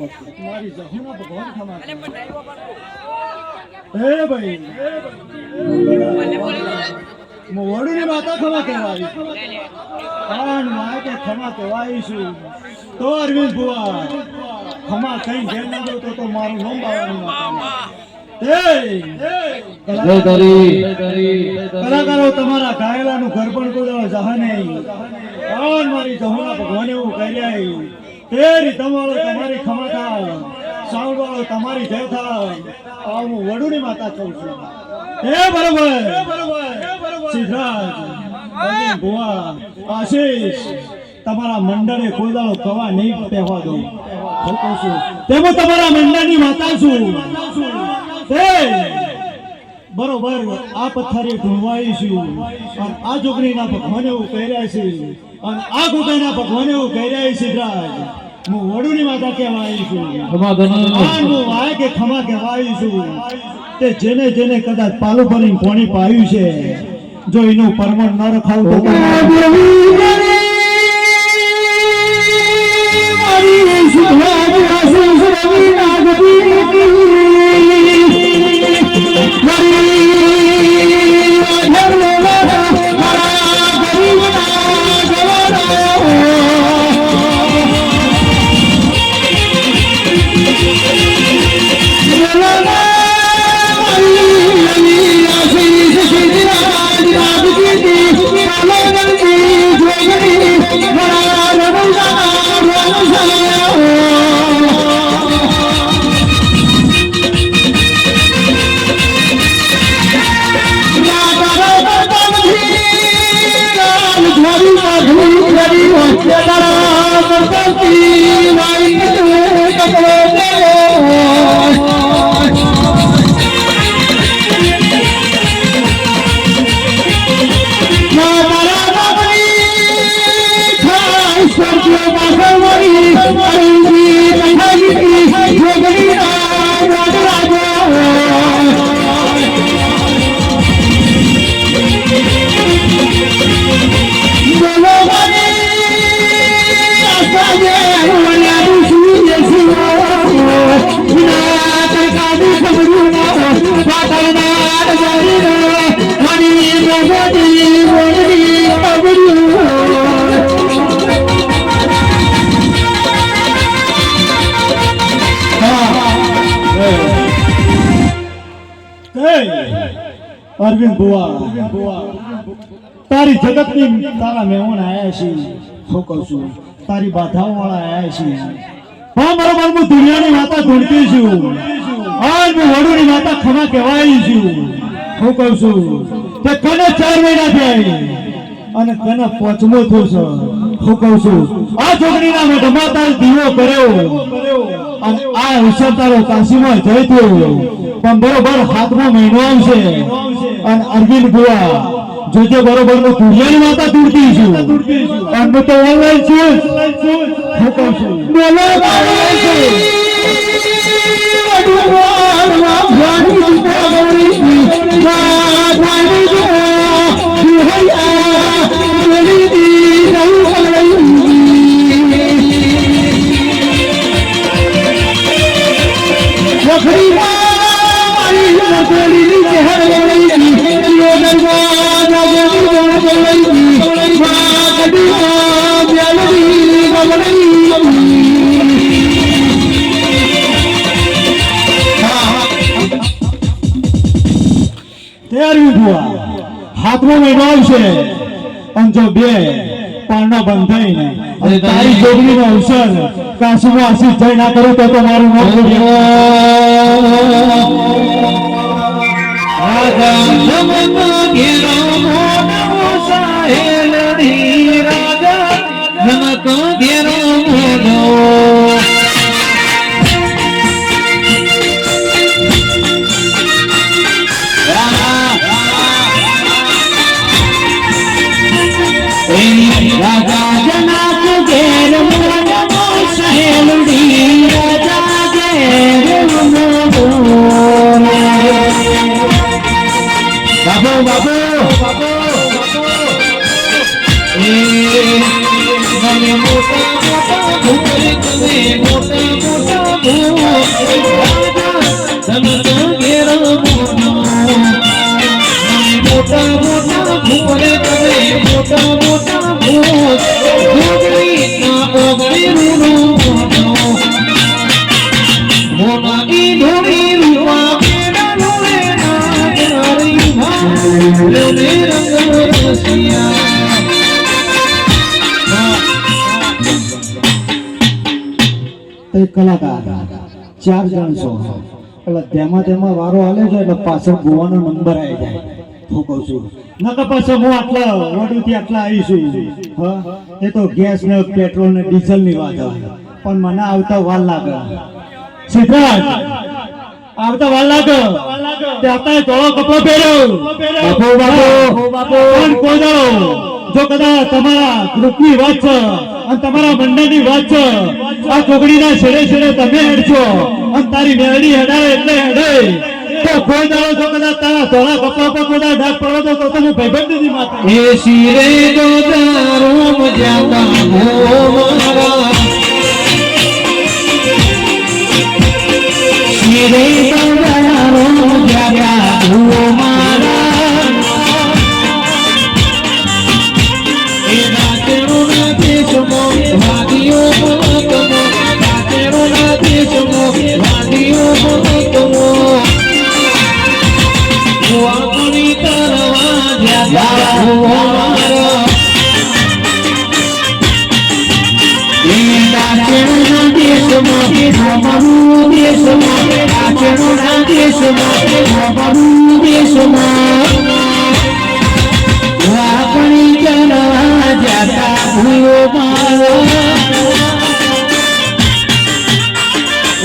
મારી જહુના ભગવાન ખમા એ ભાઈ મોવડુની માતા ખમા કહેવાય આન માતે ખમા કહેવાય છું તો અરવિંદ ભુવા ખમા કઈ ઘેર ના દો તો મારું નામ બાવાની કલાકારો તમારા ગાયેલાનું ઘર પણ કોઈ જહા નહીં આન મારી જહુના ભગવાન એવું કર્યા તેરી તમારો તમારી ખમા થાવ સાંભળો તમારી જય થાવ આ હું વડુની માતા કહું છું એ બરોબર સિદ્ધરાજ અરવિંદ ભુવા આશીષ તમારા મંડળે કોઈ દાડો કવા નહીં પહેવા દો હું કહું છું તેમાં તમારા મંડળની માતા છું બરોબર આ પથ્થરે ઢૂંઢવાઈ છું અને આ જોગણીના ભગવાન એવું કર્યા છે અને આ ગોગાના ભગવાન એવું કર્યા છે સિદ્ધરાજ હું વડુની માતા કહેવાય છું હું વાય કે ખમા કહેવાય છું તે જેને જેને કદાચ પાલું ભરીને પાણી પાયું છે જો એનું પરમણ ન રખાવું તો અરવિંદ ભુવા તારી જગતની તારા મહેમાન આયા છે હું કહું છું તારી બાધાઓ વાળા આયા છે હા બરોબર હું દુનિયાની માતા ઢૂંઢતી છું આજ હું વડુની માતા ખમા કહેવાય છું હું કહું છું તે કને 4 મહિના થયા અને કને 5મો થયો છે હું કહું છું આ છોકરીના મોઢમાં તાર દીવો કર્યો અને આ અવસર તારો કાશીમાં જઈ થયો પણ બરોબર 7મો મહિનો આવશે અને અરવિંદ ભુવા જોજે બરોબર હું દુનિયાની માતા ઢૂંઢતી છું અને હું તો ઓનલાઈન છું હું કહું છું બોલો હાથમાં મહિનો આવશે અને જો બે પારણા બંધ થઈને અને તારી જોગણીનો અવસર કાશીમાં આશીષ જઈ ના કરું તો મારું નામ મોટા મોટા મારા ઘેર મોનો મોટા મોટા ભૂરે તમે મોટા મોટા ભૂત ભૂગળી ના ઓગળી રૂનો મોના ઈ ધોળી રૂવા મેરા લોરે ના જરી ભાઈ લે રંગ રસિયા એક કલાકાર 4 જણ છો એટલે તેમાં વારો હાલે છે એટલે પાછળ ગોવાનો નંબર આવી જાય હું કહું છું નકર પાછો હું આટલા વડુથી આટલા આવીશું હા એ તો ગેસ ને પેટ્રોલ ને ડીઝલ ની વાત હોય પણ મને આવતા વાર લાગે સિદ્ધાર્થ આવતા વાર લાગે તે આપણે ધોળો કપડો પહેર્યો બાપુ કોણ કોદાળો જો કદાચ તમારા ગ્રુપની વાત છે અને તમારા મંડળની વાત છે આ ચોકડીના છેડે છેડે તમે હેડશો અને તારી મેળડી હેડાવે એટલે હેડે તો કોઈ દાડો જો કદાચ તારા ધોળા કપડા પર કોઈ દાડો ડાઘ પડવો તો તમે ભાઈબંધ નથી માતા એ શિરે જો તારો મજાતા હો મારા શિરે જો તારો મજાતા હો મારા એ રાતનો ના દેશમો વાદીઓ મહત્મો રાતનો ના દેશમો વાદીઓ મહત્મો વાકડી કરવા જ્યાં હો મારા એ રાતનો દેશમો અમારું દેશમો રાતનો દેશમો અમારું દેશમો વાકડી કરવા જ્યાં હો મારા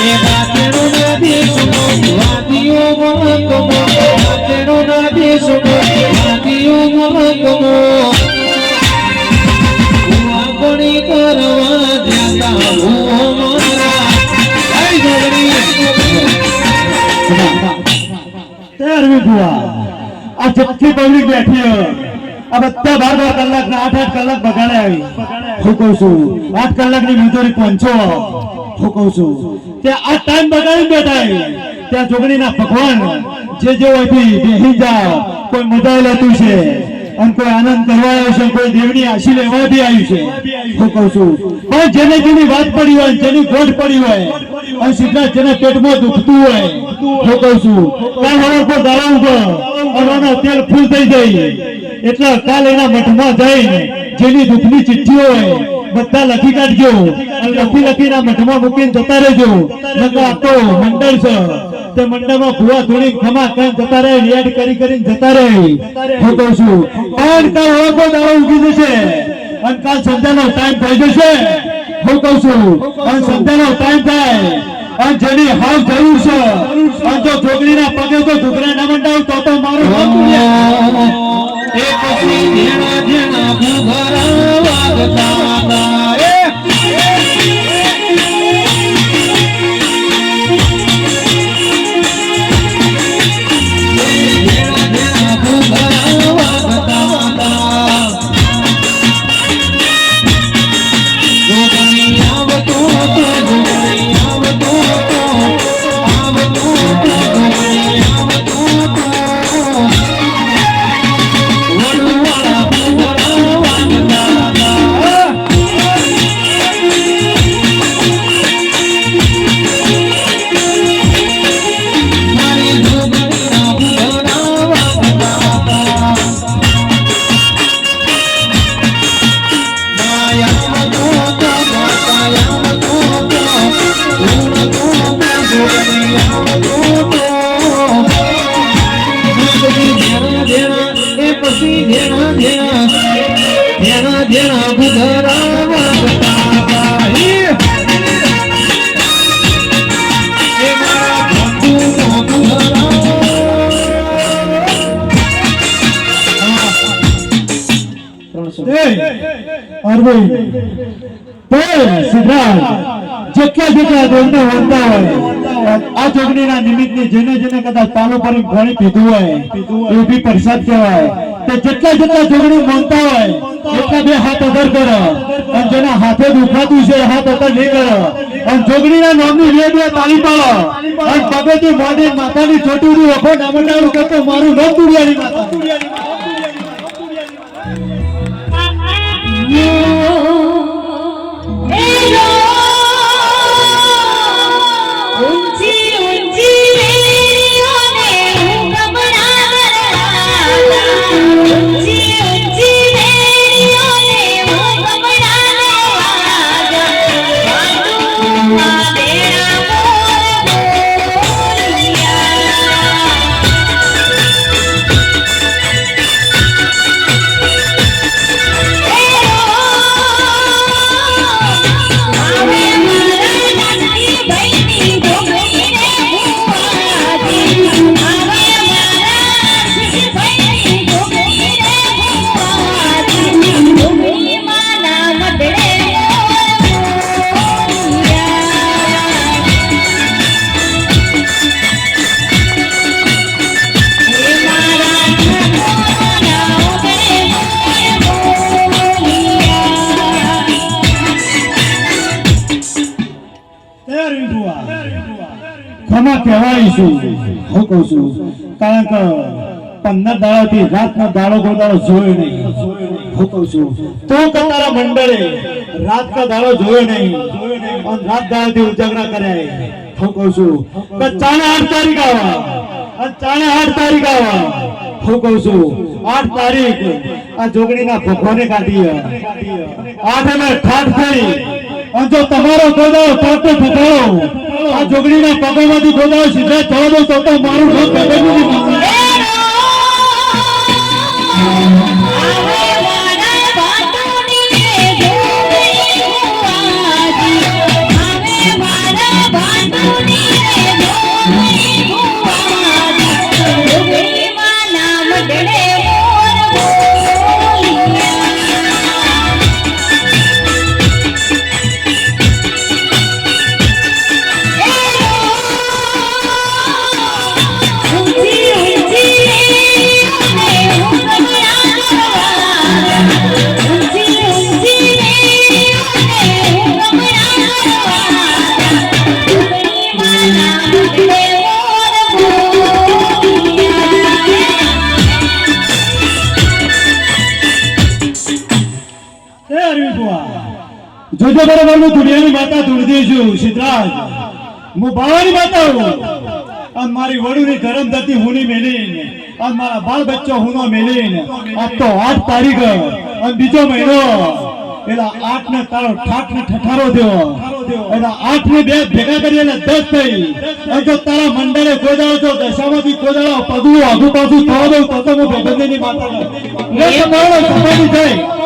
એ રાતનો દેશમો વાદીઓ મહત્મો રાતનો દેશમો વાદીઓ મહત્મો વાકડી કરવા જ્યાં હો મારા જય તેરમી ભુવા આ જેટલી પબ્લિક બેઠી છે આ બધા 12 કલાક ના 8 કલાક બગાડે આવી હું કહું છું 8 કલાકની મજૂરી પહોંચો હું કહું છું તે આ ટાઈમ બગાડી બેઠા ત્યાં જોગણીના ભગવાન જે હોયથી બેહી જાઓ કોઈ મજા લેતું છે અને કોઈ આનંદ કરવા આવ્યો છે કોઈ દેવની આશી લેવાથી આવ્યું છે હું કહું છું પણ જેને જેની વાત પડી હોય જેની ગોઠ પડી હોય અને સીધા જેને પેટમાં દુખતું હોય હું કહું છું કાલ હવાર પર દાવા ઉભો અને તેલ ફૂલ થઈ જાય એટલે કાલ એના મઠમાં જઈને જેની દુઃખની ચિઠ્ઠી હોય બધા લખી કાઢજો અને લખીને મઠમાં મૂકીને જતા રહેજો નકર આ તો મંડળ છે તે મંડળમાં ભૂવા ધોણી ખમા કઈ જતા રહે યાદ કરીને જતા રહે હું કહું છું પણ કાલ ઓળખો દાડો ઉગી જશે અને કાલ સંધ્યાનો ટાઈમ થઈ જશે હું કહું છું અને સંધ્યાનો ટાઈમ થાય અને જેની હાવ જરૂર છે અને જો છોકરીના પગે તો છોકરા ના મંડાવ તો મારું નામ એ પછી જેણા જેણા ભૂગરા વાગતા હતા જેટલા દોડને વળતા હોય આ જોગણીના નિમિત્તની જેને કદાચ પાલો પર ઘણી પીધું હોય એ બી પ્રસાદ કહેવાય તે જેટલા જોગણી માનતા હોય એટલા બે હાથ અગર કરો અને જેના હાથે દુખાતું છે હાથ હતા નહીં કરો અને જોગણીના નામની બે તાળી પાડો અને પગેથી મોઢે માથાની છોટી ઉડી વખો નામડાળું કરતો મારું નામ દુનિયાની માતા ખમા કહેવાય છું હું કહું છું કારણ કે 15 દાડાથી રાતનો દાડો કોઈ દાડો જોયો નહીં હું કહું છું તો તારા મંડળે રાત કા દાડો જોયો નહીં અને રાત દાડાથી ઉજાગરા કર્યા હું કહું છું કે ચાણે 8 તારીખ આવા અને ચાણે 8 તારીખ આવા હું કહું છું 8 તારીખ આ જોગણીના ભગવાને કાઢી 8 અને ઠાઠ થઈ અને જો તમારો ગોદાળો ઠાઠ ઠઠાળો આ જોગણીના પગમાંથી ગોદાળો સીધા ચડો દો તો મારું ઘર કદેનું નહીં જોજો બરોબર હું દુનિયાની માતા ધૂળદી છું સિદ્ધરાજ હું બાવાની માતા હું અને મારી વડુની ધરમ ધરતી હુની મેલીને અને મારા બાળ બચ્ચો હુનો મેલીને આજ તો 8 તારીખ અને બીજો મહિનો એલા 8 ને તારો ઠાઠ ને ઠઠારો થયો એલા 8 ને 2 ભેગા કરી એટલે 10 થઈ અને જો તારા મંડળે ગોદાળો છો દશામાંથી ગોદાળો પગલું આગુ પાછું થવા દઉં તો હું ભેગંદીની માતા ને તમારો સમાધિ થઈ